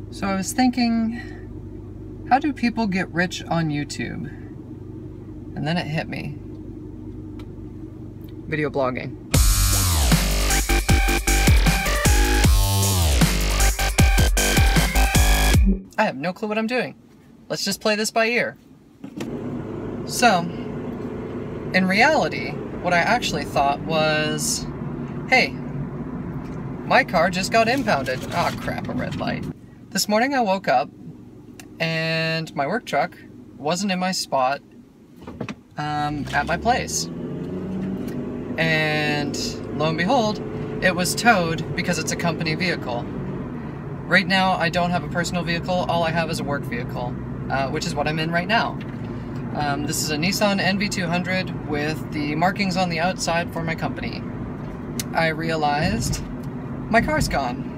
So I was thinking, how do people get rich on YouTube? And then it hit me. Video blogging. I have no clue what I'm doing. Let's just play this by ear. So, in reality, what I actually thought was, hey, my car just got impounded. Ah, crap, a red light. This morning I woke up and my work truck wasn't in my spot at my place. And lo and behold, it was towed because it's a company vehicle. Right now, I don't have a personal vehicle. All I have is a work vehicle, which is what I'm in right now. This is a Nissan NV200 with the markings on the outside for my company. I realized my car's gone.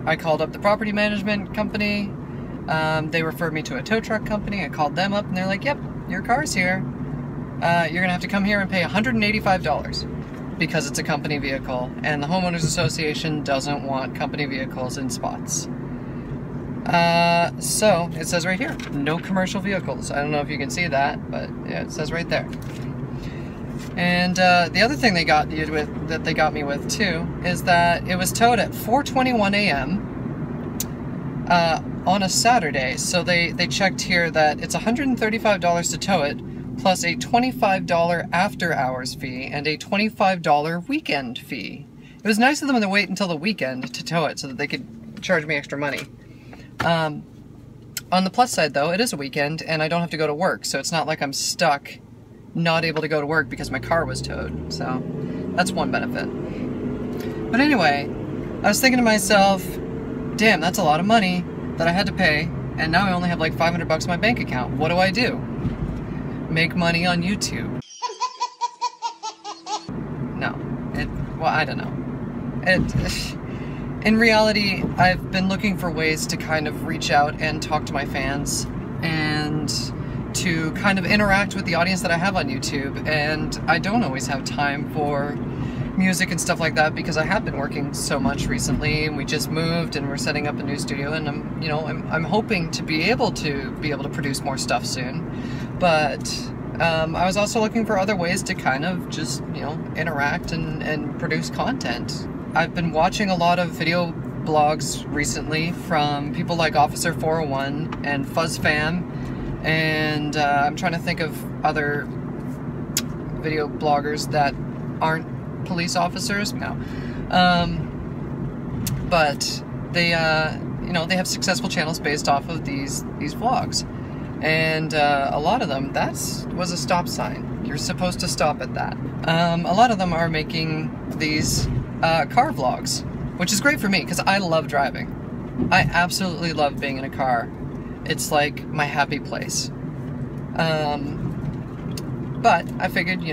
I called up the property management company. They referred me to a tow truck company. I called them up and they're like, yep, your car's here. You're gonna have to come here and pay $185 because it's a company vehicle and the homeowners association doesn't want company vehicles in spots. So it says right here, no commercial vehicles. I don't know if you can see that, but yeah, it says right there. And the other thing they got me with too is that it was towed at 4:21 a.m. On a Saturday. So they checked here that it's $135 to tow it, plus a $25 after hours fee and a $25 weekend fee. It was nice of them to wait until the weekend to tow it so that they could charge me extra money. On the plus side though, it is a weekend and I don't have to go to work, so it's not like I'm stuck not able to go to work because my car was towed. So that's one benefit. But anyway, I was thinking to myself, damn, that's a lot of money that I had to pay, and now I only have like $500 in my bank account. What do I do? Make money on YouTube. No. Well, I don't know. In reality, I've been looking for ways to kind of reach out and talk to my fans and to kind of interact with the audience that I have on YouTube, and I don't always have time for music and stuff like that because I have been working so much recently, and we just moved and we're setting up a new studio, and I'm hoping to be able to produce more stuff soon. But I was also looking for other ways to kind of just, interact and produce content. I've been watching a lot of video blogs recently from people like Officer 401 and FuzzFam, and I'm trying to think of other video bloggers that aren't police officers. No. But they, they have successful channels based off of these vlogs. And a lot of them, that was a stop sign. You're supposed to stop at that. A lot of them are making these car vlogs, which is great for me because I love driving. I absolutely love being in a car. It's like my happy place. But I figured,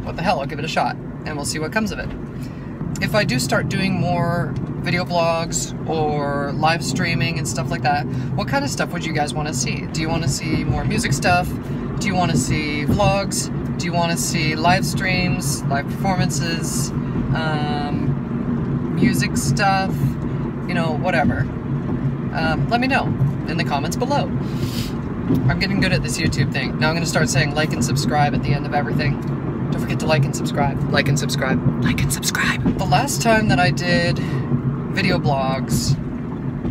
what the hell, I'll give it a shot and we'll see what comes of it. If I do start doing more video blogs or live streaming and stuff like that, what kind of stuff would you guys want to see? Do you want to see more music stuff? Do you want to see vlogs? Do you want to see live streams, live performances, music stuff, whatever. Let me know in the comments below. I'm getting good at this YouTube thing. Now I'm going to start saying like and subscribe at the end of everything. Don't forget to like and subscribe. Like and subscribe. Like and subscribe. The last time that I did video blogs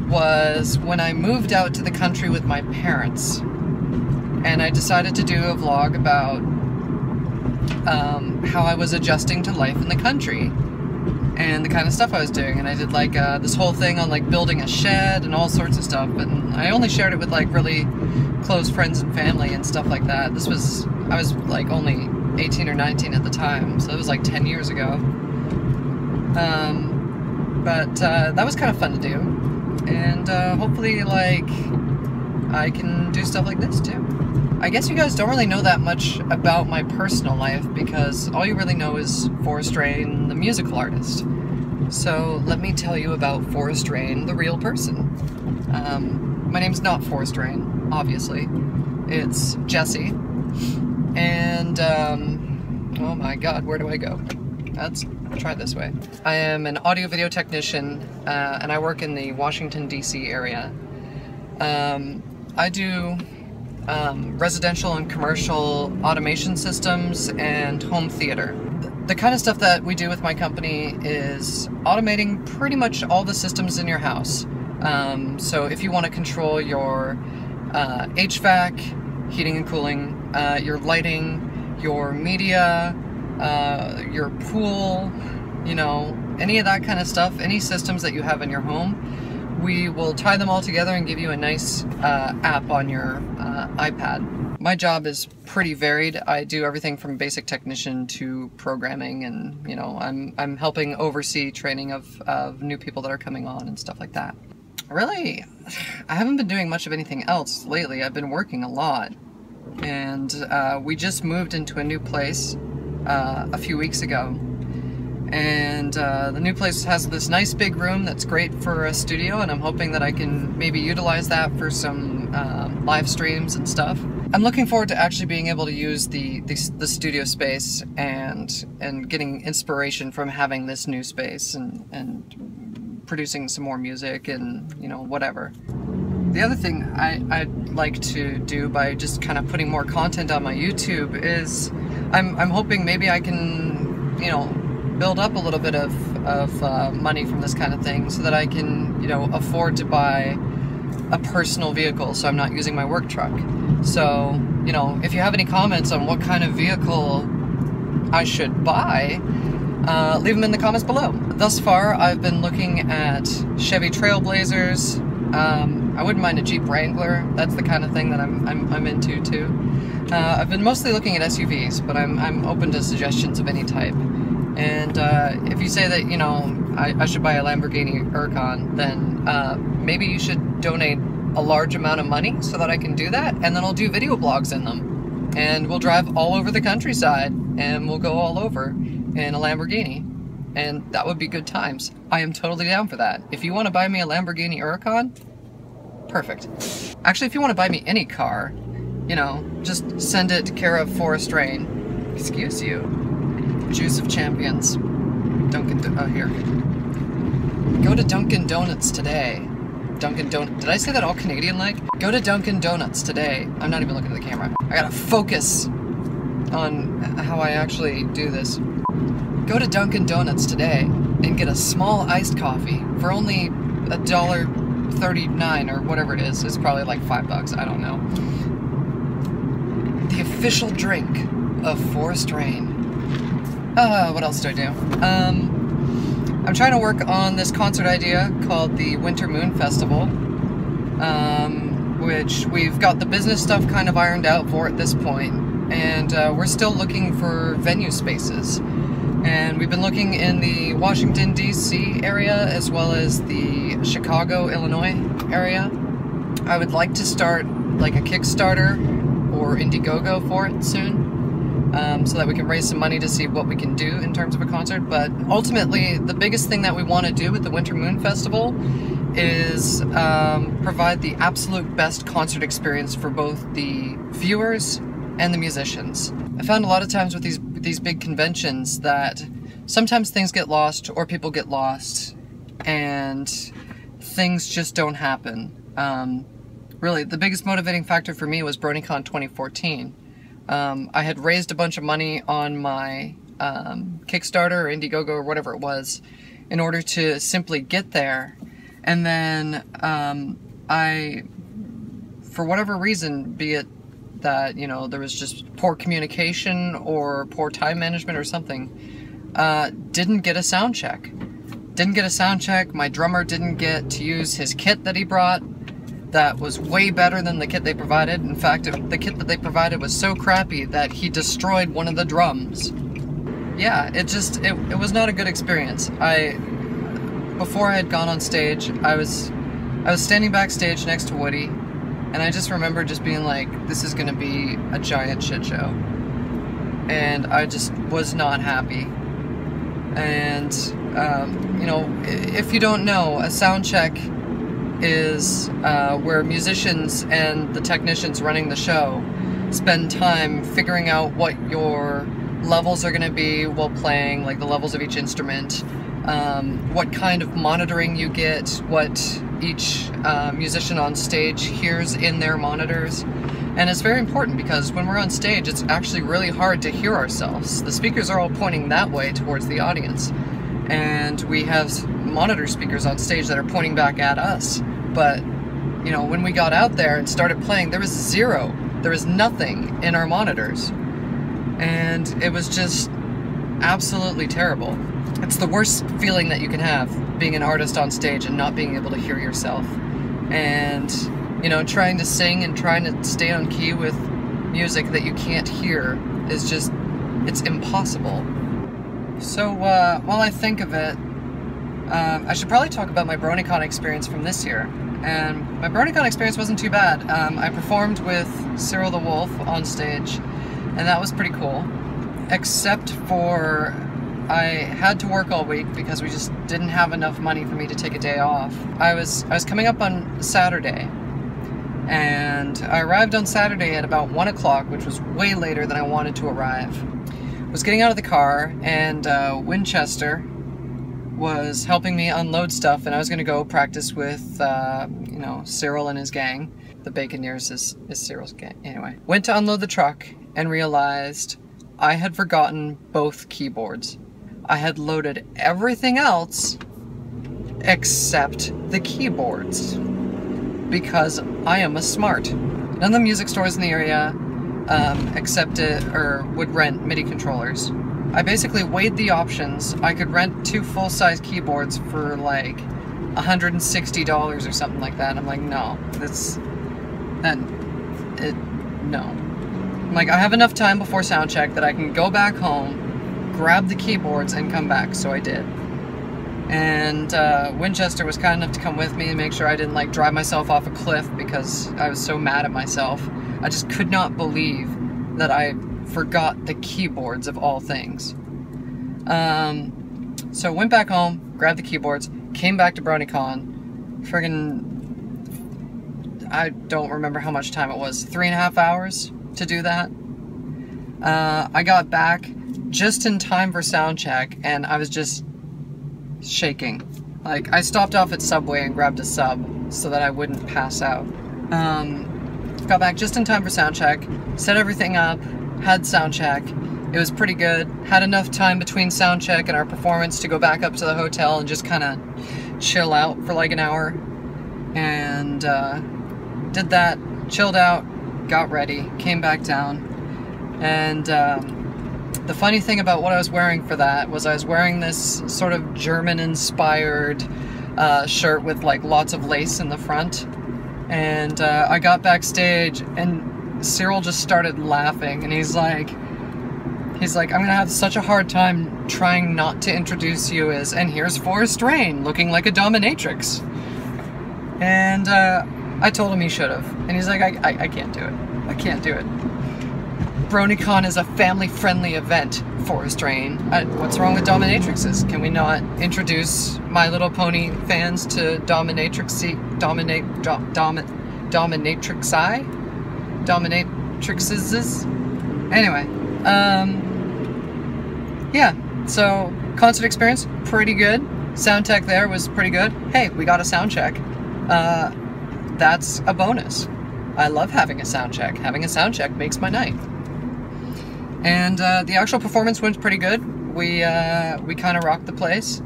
was when I moved out to the country with my parents. And I decided to do a vlog about how I was adjusting to life in the country and the kind of stuff I was doing. And I did like this whole thing on like building a shed and all sorts of stuff. But I only shared it with like really close friends and family and stuff like that. I was like only 18 or 19 at the time, so it was like 10 years ago. But that was kind of fun to do, and hopefully like I can do stuff like this too. I guess you guys don't really know that much about my personal life because all you really know is Forrest Rain, the musical artist. So let me tell you about Forrest Rain, the real person. My name's not Forrest Rain, obviously. It's Jesse. And, oh my god, where do I go? Let's try this way. I am an audio-video technician, and I work in the Washington, D.C. area. I do residential and commercial automation systems and home theater. The kind of stuff that we do with my company is automating pretty much all the systems in your house. So if you want to control your HVAC, heating and cooling, your lighting, your media, your pool, you know, any of that kind of stuff, any systems that you have in your home, we will tie them all together and give you a nice app on your iPad. My job is pretty varied. I do everything from basic technician to programming, and you know, I'm helping oversee training of new people that are coming on and stuff like that. Really, I haven't been doing much of anything else lately. I've been working a lot, and we just moved into a new place a few weeks ago. And the new place has this nice big room that's great for a studio, and I'm hoping that I can maybe utilize that for some live streams and stuff. I'm looking forward to actually being able to use the studio space and getting inspiration from having this new space and producing some more music and, you know, whatever. The other thing I'd like to do by just kind of putting more content on my YouTube is I'm hoping maybe I can, you know, build up a little bit of money from this kind of thing so that I can, you know, afford to buy a personal vehicle so I'm not using my work truck. So, you know, if you have any comments on what kind of vehicle I should buy, leave them in the comments below. Thus far, I've been looking at Chevy Trailblazers. I wouldn't mind a Jeep Wrangler. That's the kind of thing that I'm into too. I've been mostly looking at SUVs, but I'm open to suggestions of any type. And if you say that, you know, I should buy a Lamborghini Huracan, then maybe you should donate a large amount of money so that I can do that, and then I'll do video blogs in them. And we'll drive all over the countryside, and we'll go all over in a Lamborghini. And that would be good times. I am totally down for that. If you want to buy me a Lamborghini Huracan, perfect. Actually, if you want to buy me any car, you know, just send it to care of Forest Rain. Excuse you. Juice of Champions. Oh, here. Go to Dunkin' Donuts today. Dunkin' Donuts. Did I say that all Canadian-like? Go to Dunkin' Donuts today. I'm not even looking at the camera. I gotta focus on how I actually do this. Go to Dunkin' Donuts today and get a small iced coffee for only $1.39 or whatever it is. It's probably like $5, I don't know. The official drink of Forest Rain. What else do I do? I'm trying to work on this concert idea called the Winter Moon Festival, which we've got the business stuff kind of ironed out for at this point, and we're still looking for venue spaces. And we've been looking in the Washington, D.C. area as well as the Chicago, Illinois area. I would like to start like a Kickstarter or Indiegogo for it soon. So that we can raise some money to see what we can do in terms of a concert. But ultimately, the biggest thing that we want to do with the Winter Moon Festival is provide the absolute best concert experience for both the viewers and the musicians. I found a lot of times with these big conventions that sometimes things get lost or people get lost and things just don't happen. Really, the biggest motivating factor for me was BRONYCON 2014. I had raised a bunch of money on my Kickstarter or Indiegogo or whatever it was in order to simply get there, and then I, for whatever reason, be it that, you know, there was just poor communication or poor time management or something, didn't get a sound check. Didn't get a sound check. My drummer didn't get to use his kit that he brought. That was way better than the kit they provided. In fact, the kit that they provided was so crappy that he destroyed one of the drums. Yeah, it was not a good experience. Before I had gone on stage, I was standing backstage next to Woody, and I just remember just being like, this is gonna be a giant shit show. And I just was not happy. And, you know, if you don't know, a sound check is where musicians and the technicians running the show spend time figuring out what your levels are going to be while playing, like the levels of each instrument, what kind of monitoring you get, what each musician on stage hears in their monitors. And it's very important because when we're on stage, it's actually really hard to hear ourselves. The speakers are all pointing that way towards the audience. And we have monitor speakers on stage that are pointing back at us. But, you know, when we got out there and started playing, there was zero. There was nothing in our monitors. And it was just absolutely terrible. It's the worst feeling that you can have, being an artist on stage and not being able to hear yourself. And, you know, trying to sing and trying to stay on key with music that you can't hear is just, it's impossible. So, while I think of it, I should probably talk about my BRONYCON experience from this year. And my BRONYCON experience wasn't too bad. I performed with Cyril the Wolf on stage, and that was pretty cool. Except for, I had to work all week because we just didn't have enough money for me to take a day off. I was coming up on Saturday, and I arrived on Saturday at about 1 o'clock, which was way later than I wanted to arrive. I was getting out of the car, and Winchester was helping me unload stuff, and I was going to go practice with, you know, Cyril and his gang. The Baconeers is Cyril's gang. Anyway, went to unload the truck and realized I had forgotten both keyboards. I had loaded everything else except the keyboards because I am a smart. None of the music stores in the area accepted or would rent MIDI controllers. I basically weighed the options. I could rent 2 full-size keyboards for like $160 or something like that. I'm like, no, no. I'm like, I have enough time before soundcheck that I can go back home, grab the keyboards, and come back. So I did. And Winchester was kind enough to come with me and make sure I didn't like drive myself off a cliff because I was so mad at myself. I just could not believe that I forgot the keyboards of all things. So went back home, grabbed the keyboards, came back to BRONYCON. Friggin', I don't remember how much time it was. 3.5 hours to do that. I got back just in time for sound check, and I was just shaking. Like, I stopped off at Subway and grabbed a sub so that I wouldn't pass out. Got back just in time for sound check, set everything up, had sound check. It was pretty good. Had enough time between sound check and our performance to go back up to the hotel and just kind of chill out for like an hour. And did that, chilled out, got ready, came back down. And the funny thing about what I was wearing for that was I was wearing this sort of German-inspired shirt with like lots of lace in the front. And I got backstage and Cyril just started laughing, and he's like, I'm gonna have such a hard time trying not to introduce you as, and here's Forest Rain, looking like a dominatrix. And I told him he should have, and he's like, I can't do it. I can't do it. BRONYCON is a family-friendly event, Forest Rain. What's wrong with dominatrixes? Can we not introduce My Little Pony fans to dominatrixes? Anyway, yeah, so concert experience, pretty good. Sound tech there was pretty good. Hey, we got a sound check. That's a bonus. I love having a sound check. Having a sound check makes my night. And the actual performance went pretty good. We kind of rocked the place.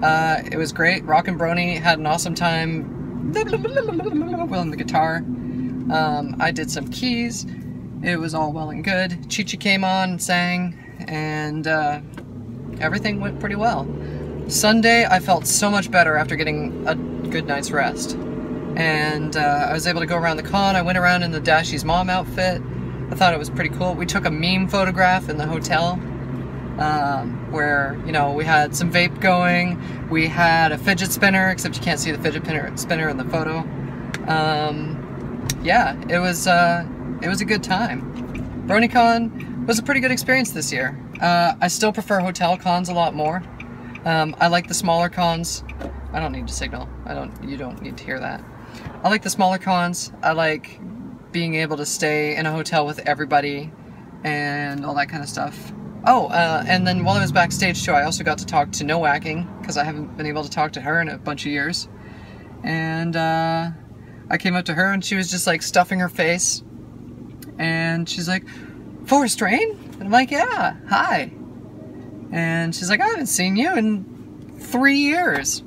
It was great. Rock and Brony had an awesome time on the guitar. I did some keys. It was all well and good. Chi-Chi came on and sang, and everything went pretty well. Sunday, I felt so much better after getting a good night's rest. And I was able to go around the con. I went around in the Dashie's mom outfit. I thought it was pretty cool. We took a meme photograph in the hotel where, you know, we had some vape going. We had a fidget spinner, except you can't see the fidget spinner in the photo. Yeah, it was a good time. BRONYCON was a pretty good experience this year. I still prefer hotel cons a lot more. I like the smaller cons. I don't need to signal. You don't need to hear that. I like the smaller cons. I like being able to stay in a hotel with everybody and all that kind of stuff. Oh, and then while I was backstage too, I also got to talk to No Whacking, because I haven't been able to talk to her in a bunch of years. And I came up to her and she was just like stuffing her face. And she's like, Forest Rain? And I'm like, yeah, hi. And she's like, I haven't seen you in 3 years.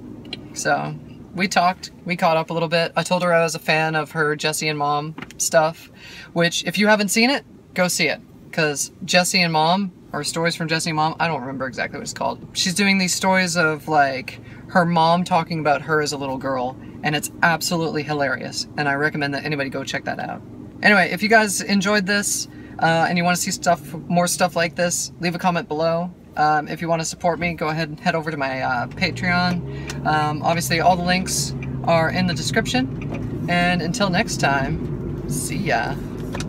So we talked, we caught up a little bit. I told her I was a fan of her Jessie and Mom stuff, which if you haven't seen it, go see it. Because Jessie and Mom, or Stories from Jessie and Mom, I don't remember exactly what it's called. She's doing these stories of like her mom talking about her as a little girl, and it's absolutely hilarious. And I recommend that anybody go check that out. Anyway, if you guys enjoyed this and you want to see more stuff like this, leave a comment below. If you want to support me, go ahead and head over to my Patreon. Obviously, all the links are in the description. And until next time, see ya.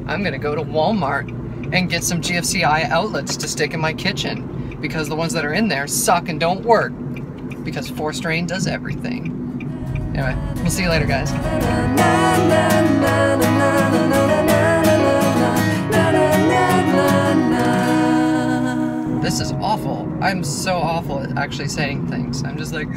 I'm gonna go to Walmart and get some GFCI outlets to stick in my kitchen, because the ones that are in there suck and don't work, because Forest Rain does everything. Anyway, we'll see you later, guys. This is awful. I'm so awful at actually saying things. I'm just like...